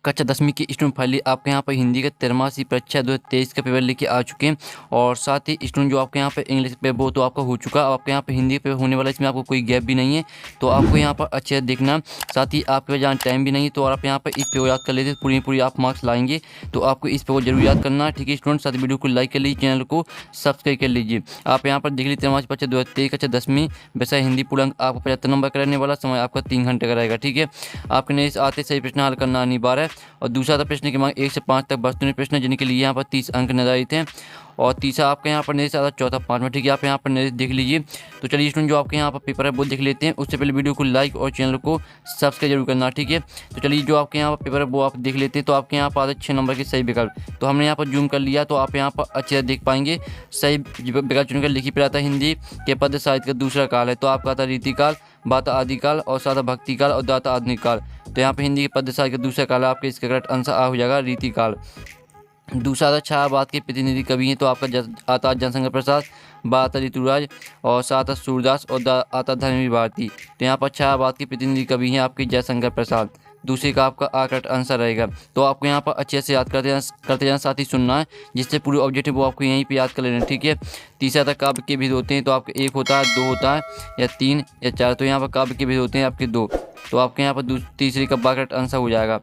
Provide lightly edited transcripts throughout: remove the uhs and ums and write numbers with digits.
कक्षा 10वीं की स्टूडेंट फाइनली आपके यहाँ पर हिंदी का त्रैमासिक परीक्षा 2023 का पेपर लेके आ चुके हैं। और साथ ही स्टूडेंट जो आपके यहाँ पे इंग्लिश पेपर वो तो आपका हो चुका है, आपके यहाँ पे हिंदी पे होने वाला, इसमें आपको कोई गैप भी नहीं है। तो आपको यहाँ पर अच्छे से देखना, साथ ही आपके पास जहाँ टाइम भी नहीं है तो आप यहाँ पर इस पे याद कर लेते पूरी आप मार्क्स लाएंगे। तो आपको इस पे को जरूर याद करना है, ठीक है स्टूडेंट। साथ ही वीडियो को लाइक कर लीजिए, चैनल को सब्सक्राइब कर लीजिए। आप यहाँ पर देख लीजिए त्रैमासिक परीक्षा 2023 कक्षा 10वीं विषय हिंदी पूर्णांक आपको 75 नंबर का रहने वाला, समय आपका 3 घंटे का रहेगा, ठीक है। आपके नए आते सही प्रश्न हल करना अनिवार्य है। और दूसरा प्रश्न की मांग 1 से 5 तक वस्तुनिष्ठ प्रश्न जिनके लिए यहाँ पर 30 अंक निर्धारित हैं। और तीसरा आपके यहाँ पर निर्देश आता चौथा 5वां, ठीक है। आप यहाँ पर निर्देश देख लीजिए। तो चलिए स्टूडेंट जो आपके यहाँ पर पेपर है वो देख लेते हैं। उससे पहले वीडियो को लाइक और चैनल को सब्सक्राइब जरूर करना, ठीक है। तो चलिए जो आपके यहाँ पर पेपर है वो आप देख लेते हैं। तो आपके यहाँ पर आते 6 नंबर के सही विकल्प, तो हमने यहाँ पर जूम कर लिया तो आप यहाँ पर अच्छे से देख पाएंगे। सही विकल्प चुनकर लिखी पर आता हिंदी के पद्य साहित्य का दूसरा काल है, तो आपका आता रीतिकाल, बात आदिकाल और सादा भक्तिकाल और दाता आधुनिक काल। तो यहाँ पे हिंदी के पद्य साहित्य का दूसरा काल है, आपके इसका करेक्ट आंसर आ हो जाएगा रीतिकाल। दूसरा आता छायावाद के प्रतिनिधि कवि हैं, तो आपका आता जनशंकर प्रसाद, बात ऋतुराज और सात सूरदास और आता धर्मवीर भारती। तो यहाँ पर छायावाद के प्रतिनिधि कवि हैं आपके जयशंकर प्रसाद। दूसरे का आपका करेक्ट आंसर रहेगा। तो आपको यहाँ पर अच्छे से याद करते जाना, साथ ही सुनना है, जिससे पूरी ऑब्जेक्टिव वो आपको यहीं पे याद कर लेना, ठीक है। तीसरा तक काव्य के भेद होते हैं, तो आपके 1 होता है, 2 होता है या 3 या 4। तो यहाँ पर काव्य के भेद होते हैं आपके 2, तो आपके यहाँ पर तीसरे का करेक्ट आंसर हो जाएगा।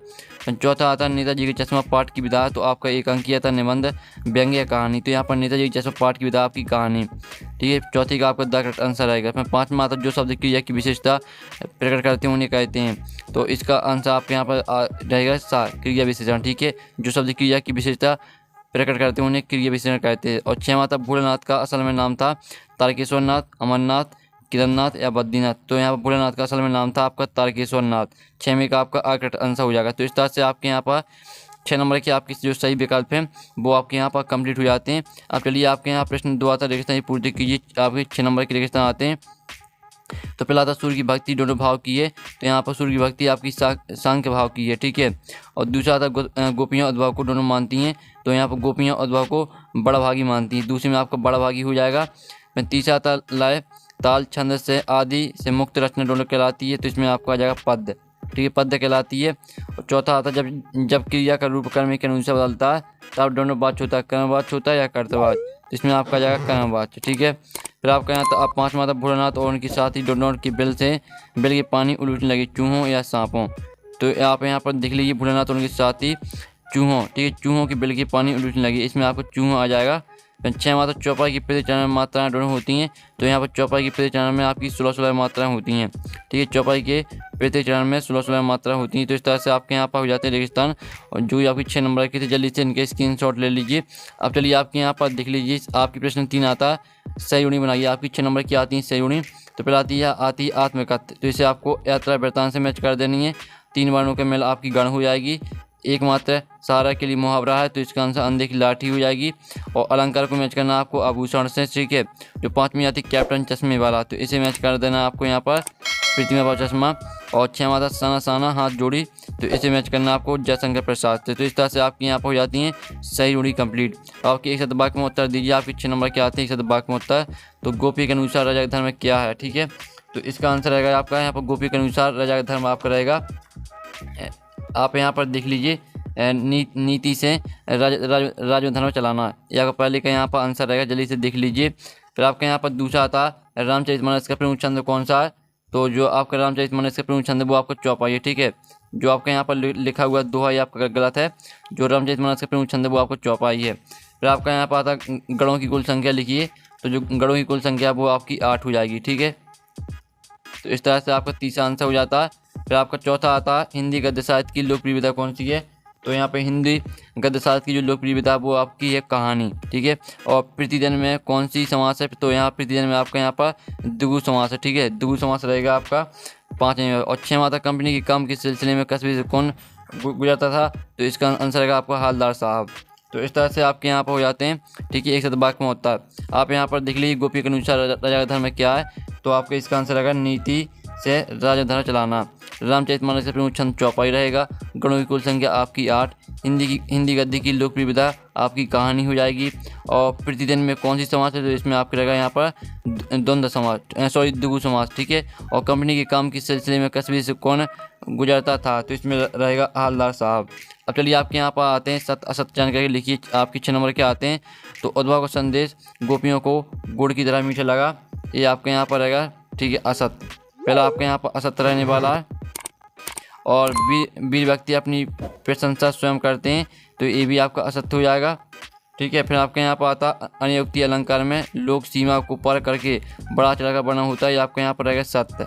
चौथा आता है नेताजी के चश्मा पाठ की विधा, तो आपका 1 अंक आता है निबंध व्यंग्य या कहानी। तो यहाँ पर नेताजी के चश्मा पाठ की विधा आपकी कहानी, ठीक है। चौथी का आपका करेक्ट आंसर आएगा। फिर 5वां आता जो शब्द क्रिया की विशेषता प्रकट करते हैं उन्हें कहते हैं, तो इसका आंसर आपके यहाँ पर रहेगा क्रिया विशेषण, ठीक है। जो शब्द क्रिया की विशेषता प्रकट करते हैं उन्हें क्रिया विशेषण कहते हैं। और 6वां आता भोलेनाथ का असल में नाम था तारकेश्वर नाथ, अमरनाथ, केदारनाथ या बद्रीनाथ। तो यहाँ पर भोलेनाथ का असल में नाम था आपका तारकेश्वर नाथ। 6वें का आपका करेक्ट आंसर हो जाएगा। तो इस तरह से आपके यहाँ पर 6 नंबर के आपके जो सही विकल्प हैं वो आपके यहाँ पर कंप्लीट हो जाते हैं। अब चलिए आपके यहाँ प्रश्न 2 आता रेगिस्तान पूर्ति कीजिए। आपके 6 नंबर के रेगिस्तान आते हैं। तो पहला आता सूर्य की भक्ति दोनों भाव की है, तो यहाँ पर सूर्य की भक्ति आपकी सांख्य भाव की है, ठीक है। और दूसरा आता गोपियाँ उद्भव को दोनों मानती हैं, तो यहाँ पर गोपियाँ उद्भव को बड़ा भागी मानती हैं, दूसरे में आपका बड़ा भागी हो जाएगा। तीसरा आता लय ताल छंद से आदि से मुक्त रचना दोनों कहलाती है, तो इसमें आपको आ जाएगा पद्य, ठीक है, पद्य कहलाती है। और चौथा आता जब क्रिया का रूप कर्म के अनुसार बदलता है तब दोनों वाच्य होता है, कर्मवाच्य होता है या कर्तवाच्य, तो इसमें आपका आ जाएगा कर्मवाच्य, ठीक है। फिर आपका यहाँ आप 5वां आता भोलेनाथ और उनके साथी दोनों की बिल के पानी उलटने लगे चूहों या सांपों। तो आप यहाँ पर देख लीजिए भोलेनाथ और उनके साथी चूहों, ठीक है, चूहों की बिल के पानी उलटने लगे, इसमें आपको चूहों आ जाएगा। 6वां आता चौपाई की प्रति चरण में मात्राएं दोनों होती हैं, तो यहाँ पर चौपाई की प्रति चरण में आपकी 16 मात्राएं होती हैं, ठीक है। चौपाई के प्रति चरण में 16 मात्राएं होती हैं। तो इस तरह से आपके यहाँ पर हो जाते हैं रेगिस्तान। और जो आपकी 6 नंबर की थी जल्दी से इनके स्क्रीनशॉट ले लीजिए। अब चलिए आपके यहाँ पर देख लीजिए आपकी प्रश्न 3 आता है सहयोगी बनाइए। आपकी 6 नंबर की आती है सहयोगी। तो पहले आती है आत्मकथ्य, तो इसे आपको यात्रा वृत्तांत से मैच कर देनी है। 3 वर्णों के मेल आपकी गण हो जाएगी। एकमात्र सहारा के लिए मुहावरा है, तो इसका आंसर अंधे की लाठी हो जाएगी। और अलंकार को मैच करना आपको आभूषण से, ठीक है। जो 5वीं आती कैप्टन चश्मे वाला, तो इसे मैच कर देना आपको यहाँ पर प्रतिमा का चश्मा। और 6वां आता साना साना हाथ जोड़ी, तो इसे मैच करना आपको जयशंकर प्रसाद से। तो इस तरह से आपकी यहाँ पर हो जाती हैं सही जोड़ी कंप्लीट। आपके एक शब्द वाक्य में उत्तर दीजिए। आपके 6 नंबर के आते हैं एक शब्द वाक्य में उत्तर। तो गोपी के अनुसार राजा का धर्म क्या है, ठीक है। तो इसका आंसर रहेगा आपका यहाँ पर गोपी के अनुसार राजा का धर्म आपका रहेगा। आप यहाँ पर देख लीजिए नीति से राज धर्म चलाना, या पहले का यहाँ पर आंसर रहेगा, जल्दी से देख लीजिए। फिर आपके यहाँ पर दूसरा आता है रामचरितमानस का प्रमुख छंद कौन सा है, तो जो आपका रामचरितमानस का प्रमुख छंद है वो आपको चौपाई है, ठीक है। जो आपके यहाँ पर लिखा हुआ दोहा ये आपका गलत है। जो रामचरितमानस का प्रमुख छंद है वो आपको चौपाई है। फिर आपका यहाँ पर आता गणों की कुल संख्या लिखिए, तो जो गणों की कुल संख्या वो आपकी 8 हो जाएगी, ठीक है। तो इस तरह से आपका तीसरा आंसर हो जाता है। फिर आपका चौथा आता है हिंदी गद्य साहित्य की लोकप्रिय विधा कौन सी है, तो यहाँ पे हिंदी गद्य साहित्य की जो लोकप्रिय विधा वो आपकी है कहानी, ठीक है। और प्रतिदिन में कौन सी समास है, तो यहाँ प्रतिदिन में आपका यहाँ पर द्विगु समास है, ठीक है। द्विगु समास रहेगा आपका 5वें। और 6वां आता कंपनी की काम के सिलसिले में कस्बे से कौन गुजरता था, तो इसका आंसर रहेगा आपका हालदार साहब। तो इस तरह से आपके यहाँ पर हो जाते हैं, ठीक है। एक शब्द वाक्य में होता है। आप यहाँ पर देख लीजिए गोपी के अनुसार राजा का धर्म क्या है, तो आपका इसका आंसर रहेगा नीति से राजा धर्म चलाना। रामचरितमानस से प्रमुख छंद चौपाई रहेगा। गणों की कुल संख्या आपकी 8। हिंदी गद्य की लोकप्रिय विधा आपकी कहानी हो जाएगी। और प्रतिदिन में कौन सी समास है, तो इसमें आपके रहेगा यहाँ पर द्वंद्व समास, द्विगु समास, ठीक है। और कंपनी के काम के सिलसिले में कस्बे से कौन गुजरता था, तो इसमें रहेगा हालदार साहब। अब चलिए आपके यहाँ पर आते हैं सत्य असत्य जानकारी लिखिए। आपके 6 नंबर के आते हैं। तो उद्भव का संदेश गोपियों को गुड़ की तरह मीठा लगा, ये आपके यहाँ पर रहेगा, ठीक है, असत्य। पहला आपके यहाँ पर असत्य रहने वाला है। और वीर व्यक्ति अपनी प्रशंसा स्वयं करते हैं, तो ये भी आपका असत्य हो जाएगा, ठीक है। फिर आपके यहाँ पर आता अनियोक्ति अलंकार में लोग सीमा को पार करके बड़ा चढ़ाकर बना होता है, ये आपके यहाँ पर रहेगा सत्य।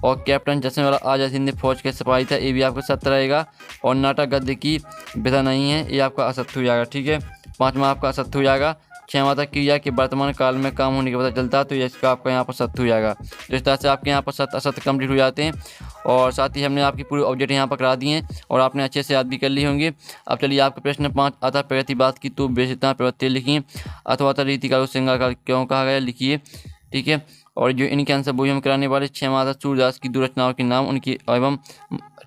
और कैप्टन चश्मे वाला आजाद हिंद फौज के सिपाही था, ये भी आपका सत्य रहेगा। और नाटक गद्य की विधा नहीं है, ये आपका असत्य हो जाएगा, ठीक है। 5वां आपका असत्य हो जाएगा। 6वां था क्रिया के वर्तमान काल में काम होने के पता चलता, तो इसका आपका यहाँ पर सत्य हो जाएगा। तो इस तरह से आपके यहाँ पर सत्य असत्य कंप्लीट हो जाते हैं। और साथ ही हमने आपकी पूरी ऑब्जेक्ट यहाँ पर करा दिए हैं और आपने अच्छे से याद भी कर ली होंगे। अब चलिए आपका प्रश्न 5 आता प्रगतिवाद की तो विशेषता प्रवृत्ति लिखिए, अथवा रीतिकाल को श्रृंगारकाल क्यों कहा गया लिखिए, ठीक है। और जो इनके आंसर वही हम कराने वाले। 6वां आता सूरदास की दो रचनाओं के नाम उनकी एवं,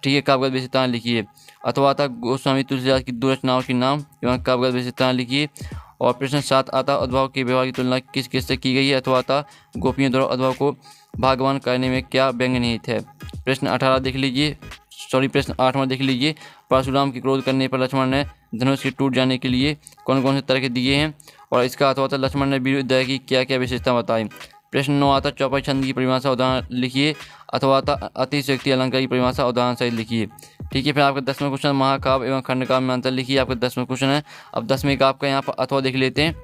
ठीक है, काव्यगत विशेषताएं लिखिए। अथवा आता गोस्वामी तुलसीदास की दो रचनाओं के नाम एवं काव्यगत विशेषताएं लिखिए। और प्रश्न 7 आता उद्भव के व्यवहार की तुलना किस किस से की गई है। अथवा आता गोपियों द्वारा उद्भव को भागवान करने में क्या व्यंग्य निहित है। प्रश्न 18 देख लीजिए, प्रश्न 8वां देख लीजिए। परशुराम के क्रोध करने पर लक्ष्मण ने धनुष के टूट जाने के लिए कौन कौन से तरह के दिए हैं। और इसका अथवा आता लक्ष्मण ने वीर उदय की क्या क्या विशेषता बताई। प्रश्न 9 आता चौपाई छंद की परिभाषा उदाहरण लिखिए, अथवा आता अतिशयोक्ति अलंकार की परिभाषा उदाहरण सहित लिखिए, ठीक है। फिर आपका 10वां क्वेश्चन महाकाव्य एवं खंडकाव्य में अंतर लिखिए, आपका 10वां क्वेश्चन है। अब 10वीं का आपका यहाँ पर अथवा देख लेते हैं।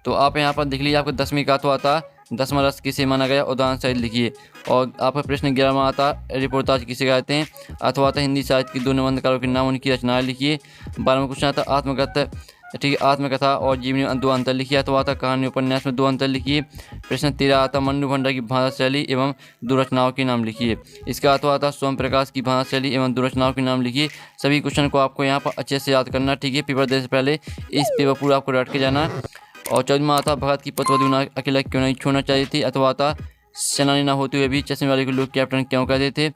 तो आप यहाँ पर देख लीजिए, आपका 10वीं का अथवा आता 10वां रस किसे माना गया, उदाहरण सहित लिखिए। और आपका प्रश्न 11वां आता रिपोर्टाज किसे कहते हैं। अथवा आता हिंदी साहित्य के दो निबंधकारों के नाम उनकी रचनाएं लिखिए। 12वां क्वेश्चन आता आत्मकथा, ठीक है, आत्मकथा और जीवनी में 2 अंतर लिखिए। अथवा आता कहानी उपन्यास में 2 अंतर लिखिए। प्रश्न 13 आता मन्नू भंडार की भाषा शैली एवं 2 रचनाओं के नाम लिखिए। इसका अथवा आता सोम प्रकाश की भाषा शैली एवं 2 रचनाओं के नाम लिखिए। सभी क्वेश्चन को आपको यहाँ पर अच्छे से याद करना, ठीक है। पेपर देने से पहले इस पेपर पूरा आपको रट के जाना है। और 14वां आता भगत की पतवधु अकेला क्यों नहीं छोड़ना चाहिए थी। अथवा आता सेनानी ना होते हुए भी चश्मे वाले को लोग कैप्टन क्यों कहते थे।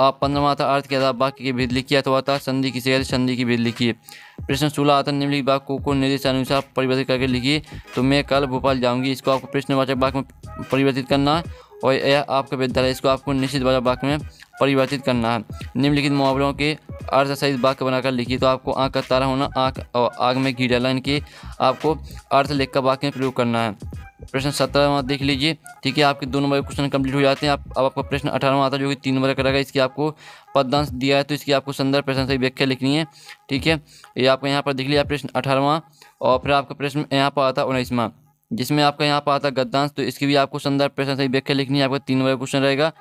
आप 15वां आता अर्थ के आधार वाक्य के भेद लिखिए। अथवा आता संधि किसे कहते, संधि की भेद लिखिए। प्रश्न 16 आता निम्नलिखित वाक्यों को निर्देशानुसार परिवर्तित करके लिखिए। तो मैं कल भोपाल जाऊंगी, इसको आपको प्रश्नवाचक वाक्य में परिवर्तित करना है। और यह आपका विद्यालय, इसको आपको निश्चितवाचक वाक्य में परिवर्तित करना है। निम्नलिखित मुहावरों के अर्थ सहित वाक्य बनाकर लिखिए। तो आपको आँख का तारा होना, आँख और आग में घी डाला, इनके आपको अर्थ लिखकर वाक्य में प्रयोग करना है। प्रश्न 17वां देख लीजिए, ठीक है। आपके 2 नंबर के क्वेश्चन कंप्लीट हो जाते हैं। अब आपका प्रश्न 18वां आता है जो कि 3 नंबर का रहेगा। इसकी आपको पदांश दिया है, तो इसकी आपको संदर्भ प्रश्न सही व्याख्या लिखनी है, ठीक है। ये आपको यहाँ पर देख लिया प्रश्न 18वां। और फिर आपका प्रश्न यहाँ पर आता 19वां, जिसमें आपका यहाँ पर आता गद्यांश, तो इसकी भी आपको संदर्भ प्रश्न सही व्याख्या लिखनी है। आपका 3 नंबर का क्वेश्चन रहेगा।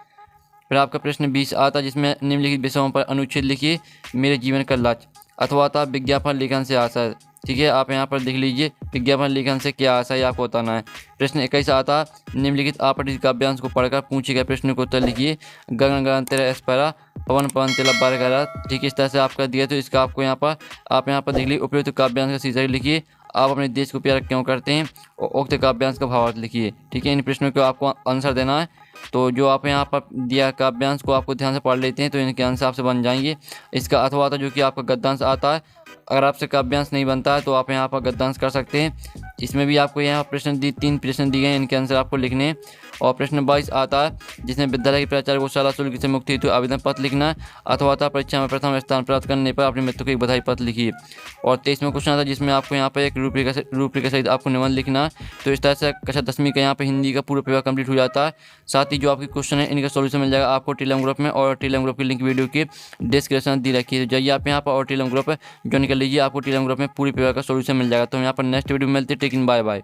फिर आपका प्रश्न 20 आता जिसमें निम्नलिखित विषयों पर अनुच्छेद लिखिए। मेरे जीवन का लक्ष्य। अथवा आता विज्ञापन लेखन से आशय, ठीक है। आप यहाँ पर देख लीजिए विज्ञापन लेखन से क्या आशय आपको बताना है। प्रश्न 21 आता निम्नलिखित आपत्ति काव्यांश को पढ़कर पूछे गए प्रश्न को उत्तर लिखिए। गगन गगन तेरा एस्परा, पवन पवन तेरा बारगरा, ठीक है। इस तरह से आपका दिया, तो इसका आपको यहाँ पर आप यहाँ पर देख लीजिए उपयुक्त काव्यांश का शीर्षक लिखिए। आप अपने देश को प्यार क्यों करते हैं, और उक्त काव्यांश का भावार्थ लिखिए, ठीक है। इन प्रश्नों को आपको आंसर देना है। तो जो आप यहाँ पर दिया काव्यांश को आपको ध्यान से पढ़ लेते हैं, तो इनके आंसर आपसे बन जाएंगे। इसका अथवा आता जो कि आपका गद्यांश आता है। अगर आपसे काव्यांश नहीं बनता है तो आप यहाँ पर गद्यांश कर सकते हैं। इसमें भी आपको यहाँ प्रश्न 3 प्रश्न दिए हैं, इनके आंसर आपको लिखने हैं। और प्रश्न 22 आता है जिसमें विद्यालय के प्राचार्य को शाला शुल्क से मुक्ति हेतु आवेदन पत्र लिखना है। अथवा आता परीक्षा में प्रथम स्थान प्राप्त करने पर अपने मित्र को एक बधाई पत्र लिखिए। और 23वां क्वेश्चन आता है जिसमें आपको यहाँ पर एक रूपरेखा सहित आपको निबंध लिखना है। तो इस तरह से कक्षा 10वीं का यहाँ पर हिंदी का पूरा पेपर कंप्लीट हो जाता है। साथ ही जो आपके क्वेश्चन है इनका सॉल्यूशन मिल जाएगा आपको टेलीग्राम ग्रुप में, और टेलीग्राम ग्रुप की लिंक वीडियो की डिस्क्रिप्शन दी रखी है। तो जाइए आप यहाँ पर और टेलीग्राम ग्रुप ज्वाइन कर लीजिए, आपको टेलीग्राम ग्रुप में पूरी पेपर का सॉल्यूशन मिल जाएगा। तो हम यहाँ पर नेक्स्ट वीडियो में मिलते हैं। टेक इन, बाय बाय।